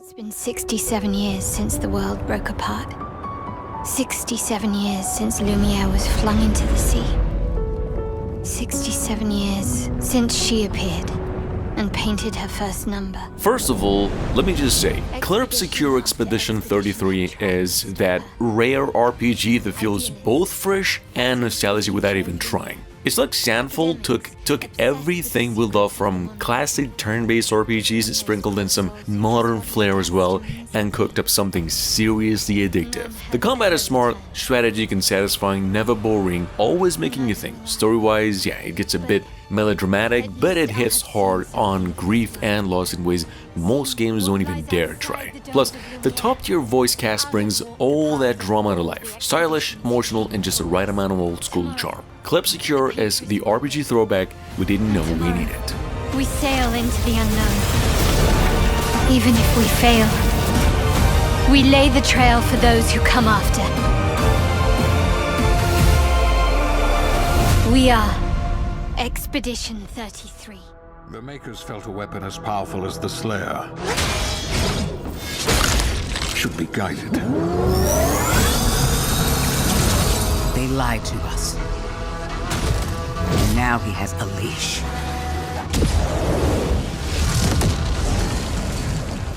It's been 67 years since the world broke apart. 67 years since Lumiere was flung into the sea. 67 years since she appeared and painted her first number. First of all, let me just say, Clair Obscur Expedition 33 is that rare RPG that feels both fresh and nostalgic without even trying. It's like Sandfall took everything we love from classic turn-based RPGs, sprinkled in some modern flair as well, and cooked up something seriously addictive. The combat is smart, strategic and satisfying, never boring, always making you think. Story-wise, yeah, it gets a bit melodramatic, but it hits hard on grief and loss in ways most games don't even dare try. Plus, the top-tier voice cast brings all that drama to life. Stylish, emotional, and just the right amount of old-school charm. Clair Obscur is the RPG throwback we didn't know we needed. We sail into the unknown. Even if we fail, we lay the trail for those who come after. We are Expedition 33. The Makers felt a weapon as powerful as the Slayer should be guided. They lied to us. And now he has a leash.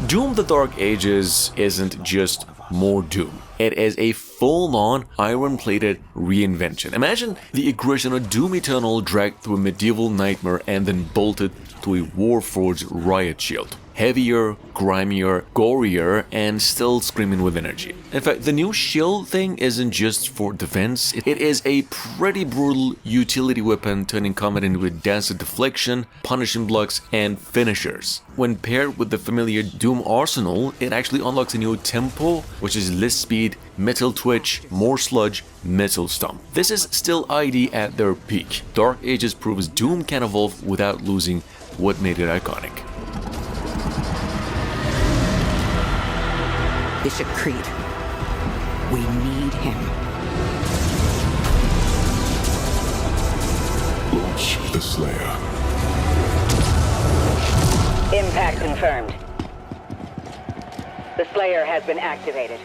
Doom: The Dark Ages isn't just more Doom. It is a full-on, iron-plated reinvention. Imagine the aggression of Doom Eternal dragged through a medieval nightmare and then bolted to a Warforged riot shield. Heavier, grimier, gorier, and still screaming with energy. In fact, the new shield thing isn't just for defense, it is a pretty brutal utility weapon, turning combat into a dance of deflection, punishing blocks, and finishers. When paired with the familiar Doom arsenal, it actually unlocks a new tempo, which is less speed, metal twitch, more sludge, metal stomp. This is still ID at their peak. Dark Ages proves Doom can evolve without losing what made it iconic. Bishop Creed. We need him. Launch the Slayer. Impact confirmed. The Slayer has been activated.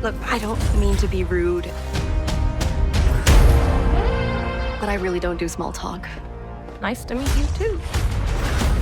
Look, I don't mean to be rude, but I really don't do small talk. Nice to meet you too.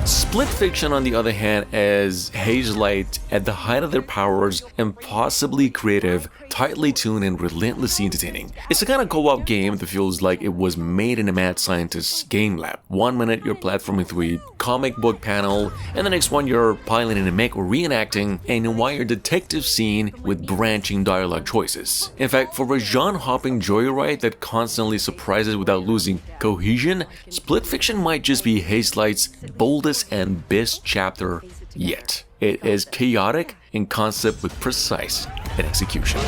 Split Fiction, on the other hand, is Hazelight at the height of their powers, impossibly creative, tightly tuned, and relentlessly entertaining. It's the kind of co-op game that feels like it was made in a mad scientist's game lab. 1 minute you're platforming through a comic book panel, and the next one you're piloting a mech or reenacting an entire detective scene with branching dialogue choices. In fact, for a genre-hopping joyride that constantly surprises without losing cohesion, Split Fiction might just be Hazelight's boldest and best chapter yet. It is chaotic in concept with precise in execution.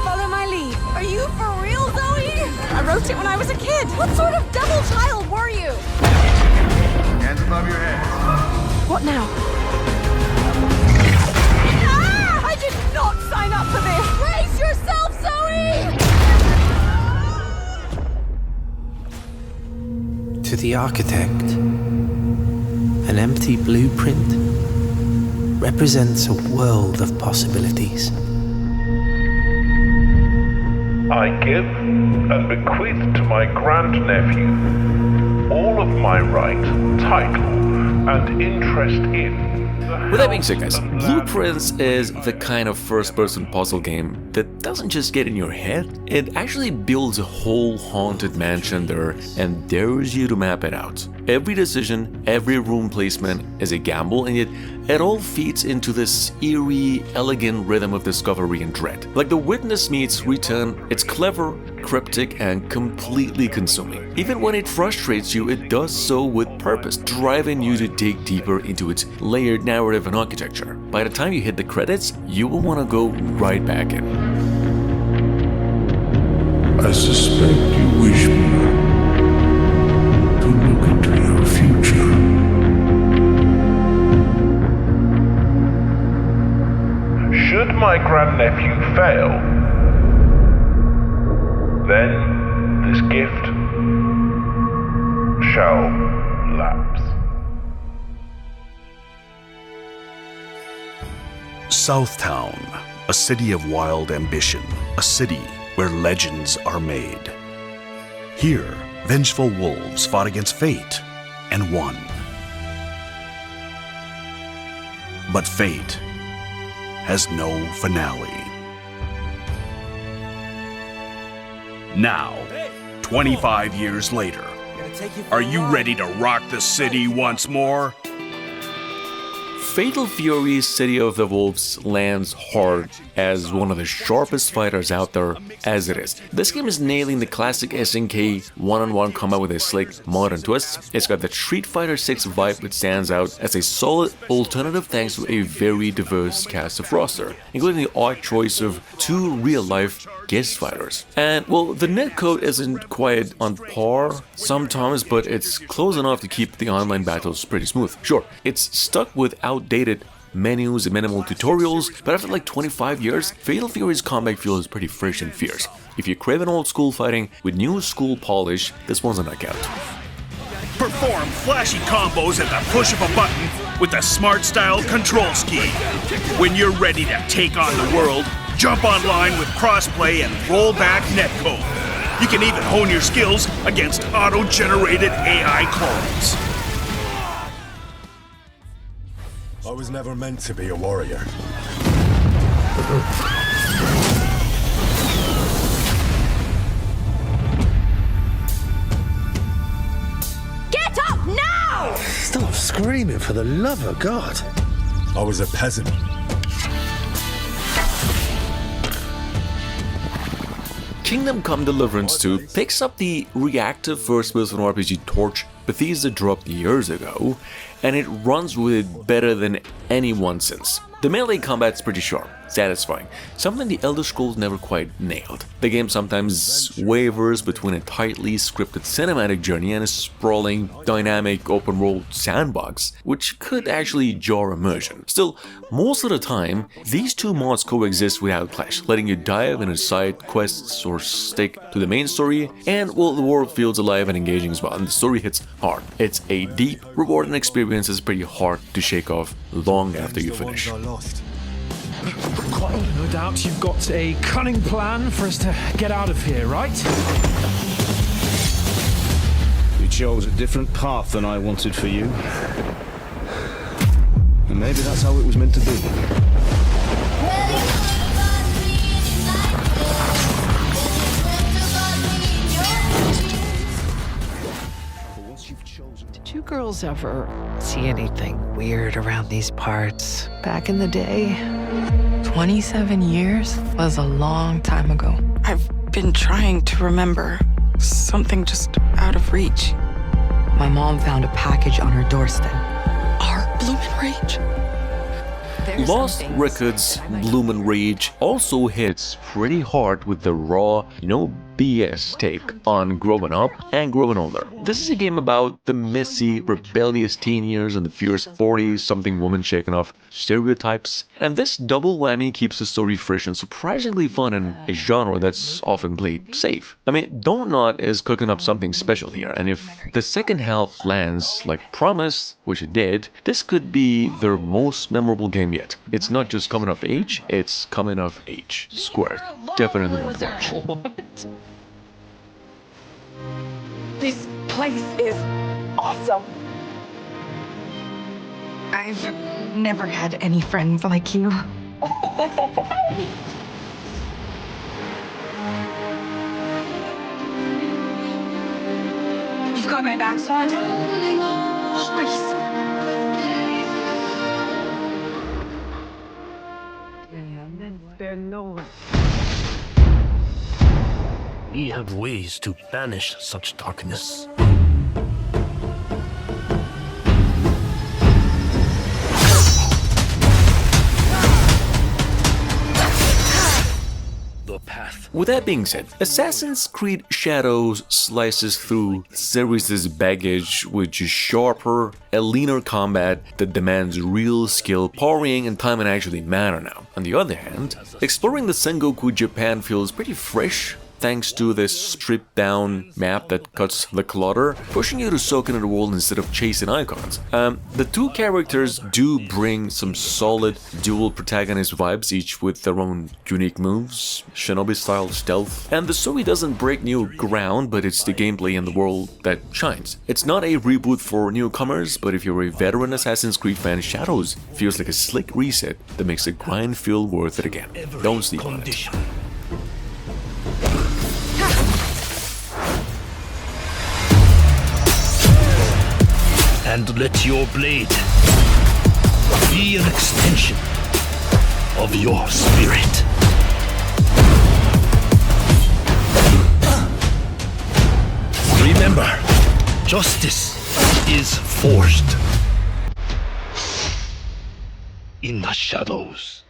Follow my lead. Are you for real, Zoe? I wrote it when I was a kid. What sort of double child were you? Hands above your head. What now? Ah! I did not sign up for this. Brace yourself, Zoe! To the architect, an empty blueprint represents a world of possibilities. I give and bequeath to my grandnephew all of my right, title, and interest in. With that being said, guys, Blueprints is the kind of first-person puzzle game that doesn't just get in your head, it actually builds a whole haunted mansion there and dares you to map it out. Every decision, every room placement is a gamble, and yet it all feeds into this eerie, elegant rhythm of discovery and dread. Like The Witness meets Return, it's clever, cryptic, and completely consuming. Even when it frustrates you, it does so with purpose, driving you to dig deeper into its layered narrative and architecture. By the time you hit the credits, you will want to go right back in. I suspect you wish me to look into your future. Should my my grandnephew fail, then this gift shall lapse. Southtown, a city of wild ambition, a city where legends are made. Here, vengeful wolves fought against fate and won. But fate has no finale. Now, 25 years later, are you ready to rock the city once more? Fatal Fury's City of the Wolves lands hard as one of the sharpest fighters out there as it is. This game is nailing the classic SNK one-on-one combat with a slick modern twist. It's got the Street Fighter 6 vibe, which stands out as a solid alternative thanks to a very diverse cast of roster, including the odd choice of 2 real-life guest fighters. And well, the netcode isn't quite on par sometimes, but it's close enough to keep the online battles pretty smooth. Sure, it's stuck with outdated menus and minimal tutorials, but after like 25 years, Fatal Fury's combat feels pretty fresh and fierce. If you crave an old school fighting with new school polish, this one's a knockout. Perform flashy combos at the push of a button with the Smart Style control scheme. When you're ready to take on the world, jump online with crossplay and rollback netcode. You can even hone your skills against auto-generated AI clones. I was never meant to be a warrior. Get up now! Stop screaming, for the love of God. I was a peasant. Kingdom Come Deliverance 2 picks up the reactive first-person RPG torch Bethesda dropped years ago, and it runs with it better than anyone since. The melee combat's pretty sharp, satisfying, something the Elder Scrolls never quite nailed. The game sometimes wavers between a tightly scripted cinematic journey and a sprawling, dynamic open-world sandbox, which could actually jar immersion. Still, most of the time, these two mods coexist without clash, letting you dive into side quests or stick to the main story, and well, the world feels alive and engaging as well, and the story hits hard. It's a deep, rewarding experience that's pretty hard to shake off long after you finish. No doubt you've got a cunning plan for us to get out of here, right? You chose a different path than I wanted for you. And maybe that's how it was meant to be. Did you girls ever see anything weird around these parts back in the day? 27 years was a long time ago. I've been trying to remember. Something just out of reach. My mom found a package on her doorstep. Our Bloomin' Rage? Lost Records Bloomin' Rage also hits pretty hard with the raw, BS take on growing up and growing older. This is a game about the messy, rebellious teen years and the fierce 40-something woman shaking off stereotypes. And this double whammy keeps the story fresh and surprisingly fun in a genre that's often played safe. I mean, Don't Nod is cooking up something special here, and if the second half lands like promised, which it did, this could be their most memorable game yet. It's not just coming of age, it's coming of age squared. Definitely not much. This place is awesome. I've never had any friends like you. You've got my back, son. We have ways to banish such darkness. The your path. With that being said, Assassin's Creed Shadows slices through the series' baggage with just sharper, a leaner combat that demands real skill, parrying, and time and actually matter now. On the other hand, exploring the Sengoku Japan feels pretty fresh, thanks to this stripped-down map that cuts the clutter, pushing you to soak into the world instead of chasing icons. The two characters do bring some solid dual protagonist vibes, each with their own unique moves, shinobi-style stealth, and the story doesn't break new ground, but it's the gameplay and the world that shines. It's not a reboot for newcomers, but if you're a veteran Assassin's Creed fan, Shadows feels like a slick reset that makes the grind feel worth it again. Don't sleep on it. And let your blade be an extension of your spirit. Remember, justice is forged in the shadows.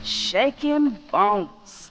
Shaking bones.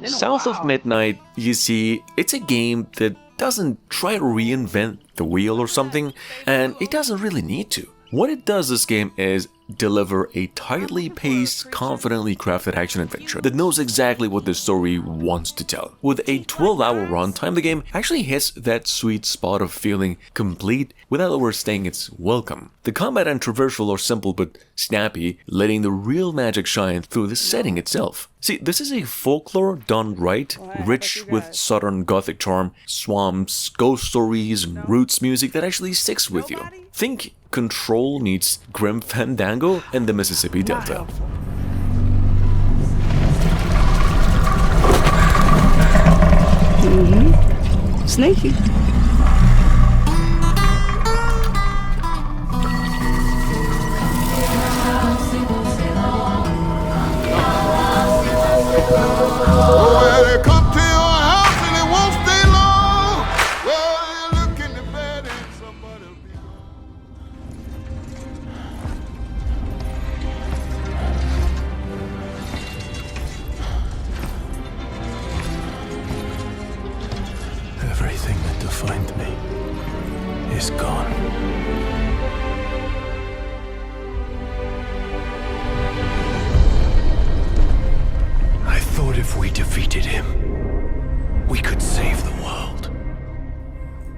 South of Midnight, you see, it's a game that doesn't try to reinvent the wheel or something, and it doesn't really need to. What it does, this game, is deliver a tightly paced, confidently crafted action-adventure that knows exactly what the story wants to tell. With a 12-hour runtime, the game actually hits that sweet spot of feeling complete without overstaying its welcome. The combat and traversal are simple but snappy, letting the real magic shine through the setting itself. See, this is a folklore done right, rich with southern gothic charm, swamps, ghost stories, and roots music that actually sticks with you. Think Control meets Grim Fandango and the Mississippi Delta. Sneaky. Everything that defined me is gone. I thought if we defeated him, we could save the world.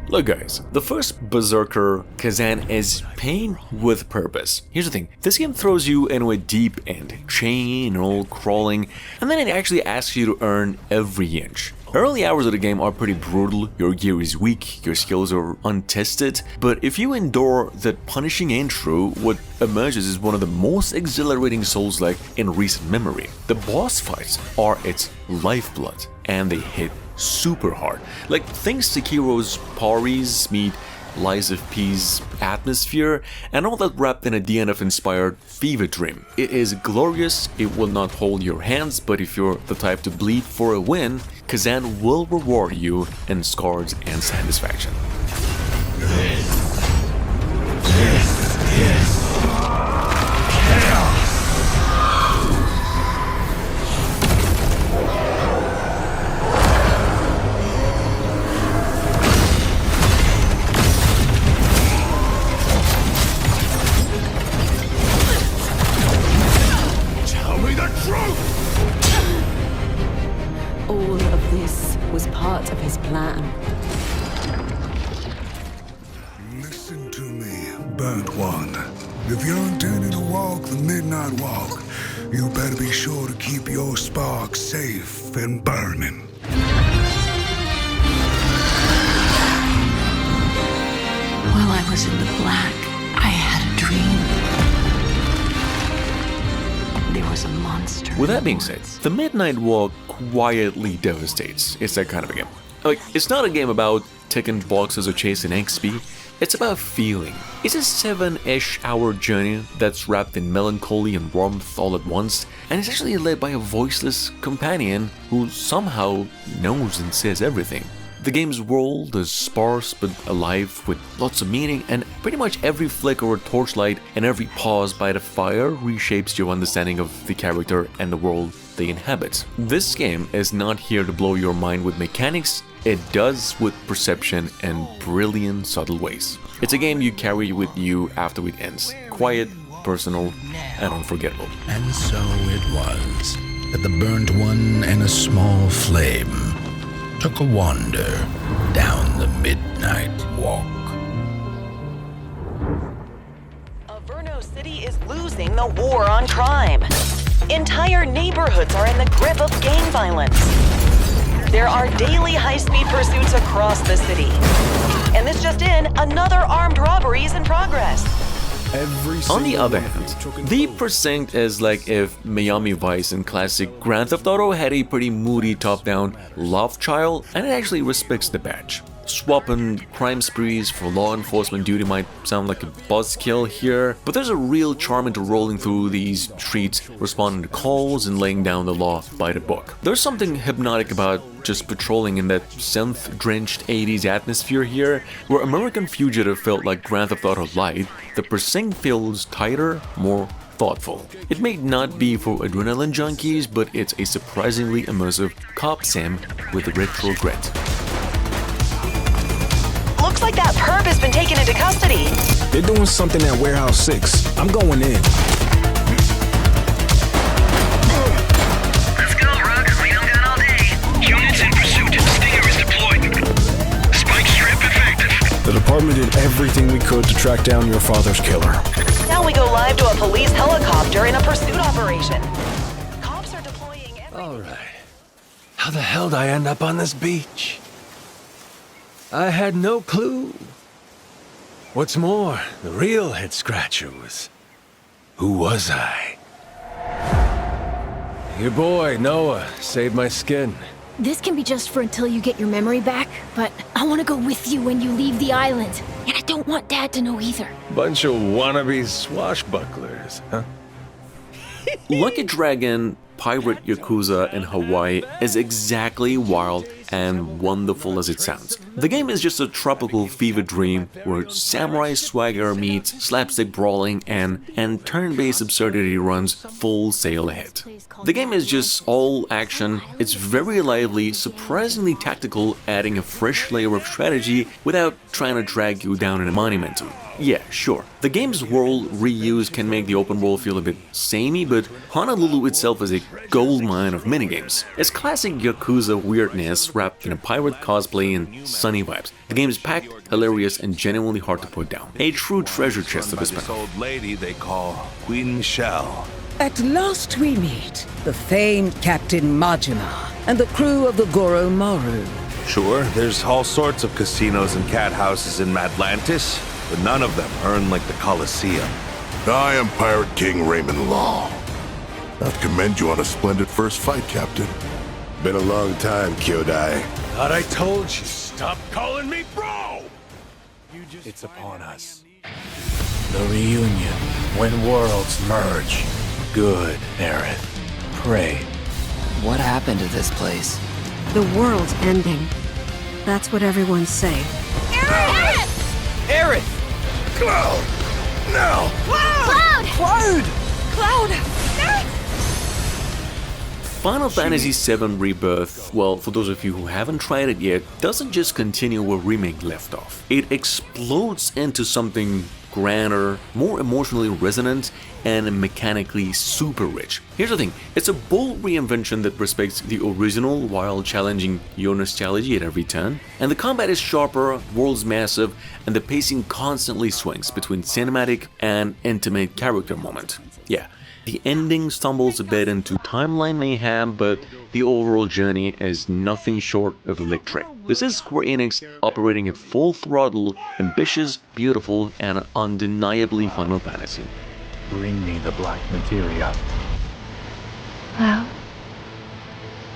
Look guys, the first Berserker, Khazan, is pain with purpose. Here's the thing, this game throws you into a deep end, chain, roll, crawling, and then it actually asks you to earn every inch. Early hours of the game are pretty brutal, your gear is weak, your skills are untested, but if you endure that punishing intro, what emerges is one of the most exhilarating Souls-like in recent memory. The boss fights are its lifeblood, and they hit super hard. Like, think Sekiro's parries meet Lies of P's atmosphere, and all that wrapped in a DNF-inspired fever dream. It is glorious, it will not hold your hands, but if you're the type to bleed for a win, Khazan will reward you in scars and satisfaction. All of this was part of his plan. Listen to me, Burnt One. If you're intending to walk the midnight walk, you better be sure to keep your spark safe and burning. While I was in the black, I had a dream. There was a monster. With that being said, the Midnight Walk quietly devastates. It's that kind of a game. Like, it's not a game about ticking boxes or chasing XP. It's about feeling. It's a 7-ish hour journey that's wrapped in melancholy and warmth all at once, and it's actually led by a voiceless companion who somehow knows and says everything. The game's world is sparse but alive with lots of meaning, and pretty much every flicker or torchlight and every pause by the fire reshapes your understanding of the character and the world they inhabit. This game is not here to blow your mind with mechanics, it does with perception and brilliant subtle ways. It's a game you carry with you after it ends. Quiet, personal, and unforgettable. And so it was that the burnt one and a small flame took a wander down the midnight walk. Averno City is losing the war on crime. Entire neighborhoods are in the grip of gang violence. There are daily high-speed pursuits across the city. And this just in, another armed robbery is in progress. On the other hand, the Precinct is like if Miami Vice and classic Grand Theft Auto had a pretty moody top-down love child, and it actually respects the badge. Swapping crime sprees for law enforcement duty might sound like a buzzkill here, but there's a real charm into rolling through these streets, responding to calls, and laying down the law by the book. There's something hypnotic about just patrolling in that synth-drenched 80s atmosphere here. Where American Fugitive felt like Grand Theft Auto Light, the Precinct feels tighter, more thoughtful. It may not be for adrenaline junkies, but it's a surprisingly immersive cop sim with retro grit. Looks like that perp has been taken into custody. They're doing something at Warehouse 6. I'm going in. Let's go, Rock. We don't got all day. Units in pursuit. Stinger is deployed. Spike strip effective. The department did everything we could to track down your father's killer. Now we go live to a police helicopter in a pursuit operation. Cops are deploying every... All right. How the hell did I end up on this beach? I had no clue. What's more, the real head-scratcher was... who was I? Your boy, Noah, saved my skin. This can be just for until you get your memory back, but I want to go with you when you leave the island. And I don't want Dad to know either. Bunch of wannabe swashbucklers, huh? Lucky Dragon, pirate Yakuza in Hawaii is exactly wild and wonderful as it sounds. The game is just a tropical fever dream where samurai swagger meets slapstick brawling and turn-based absurdity runs full sail ahead. The game is just all action, it's very lively, surprisingly tactical, adding a fresh layer of strategy without trying to drag you down in a monumental. Yeah, sure. The game's world reuse can make the open world feel a bit samey, but Honolulu itself is a goldmine of minigames. It's classic Yakuza weirdness wrapped in a pirate cosplay and sunny vibes. The game is packed, hilarious, and genuinely hard to put down. A true treasure chest of a this old lady they call Queen Michelle. At last we meet the famed Captain Majima and the crew of the Goro Maru. Sure, there's all sorts of casinos and cat houses in Atlantis, but none of them earn like the Colosseum. I am Pirate King Raymond Law. I commend you on a splendid first fight, Captain. Been a long time, Kyodai. Thought I told you, stop calling me bro! It's upon us. The reunion, when worlds merge. Good, Aerith. Pray. What happened to this place? The world's ending. That's what everyone's saying. Aerith! Cloud! Now! Cloud! Cloud! Cloud! Final Fantasy VII Rebirth, well, for those of you who haven't tried it yet, doesn't just continue where Remake left off. It explodes into something grander, more emotionally resonant, and mechanically super rich. Here's the thing, it's a bold reinvention that respects the original while challenging your nostalgia at every turn, and the combat is sharper, world's massive, and the pacing constantly swings between cinematic and intimate character moment. Yeah. The ending stumbles a bit into timeline mayhem, but the overall journey is nothing short of electric. This is Square Enix operating at full throttle, ambitious, beautiful, and undeniably Final Fantasy. Bring me the black materia. Well,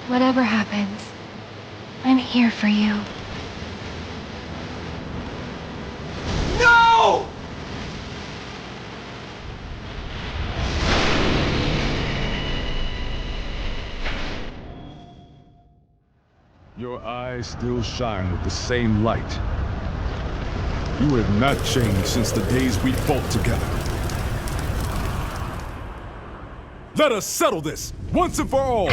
whatever happens, I'm here for you. I still shine with the same light. You have not changed since the days we fought together. Let us settle this, once and for all!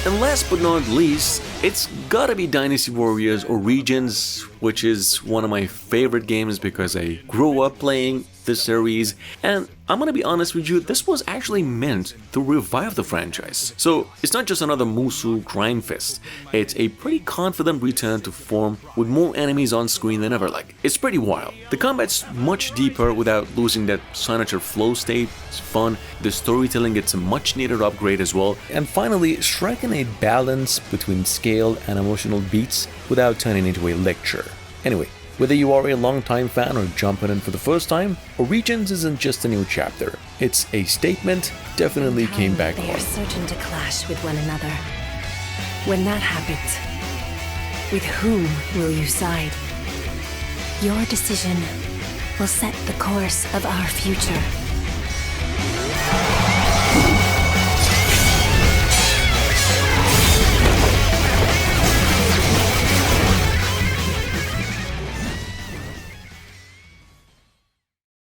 And last but not least, it's gotta be Dynasty Warriors Origins, which is one of my favorite games because I grew up playing this series, and I'm gonna be honest with you, this was actually meant to revive the franchise. So it's not just another Musu grindfest, it's a pretty confident return to form with more enemies on screen than ever. Like, it's pretty wild. The combat's much deeper without losing that signature flow state, it's fun, the storytelling gets a much needed upgrade as well, and finally striking a balance between scale and emotional beats without turning into a lecture. Anyway, whether you are a long-time fan or jumping in for the first time, Origins isn't just a new chapter. It's a statement, definitely came back They hard. are certain to clash with one another. When that happens, with whom will you side? Your decision will set the course of our future.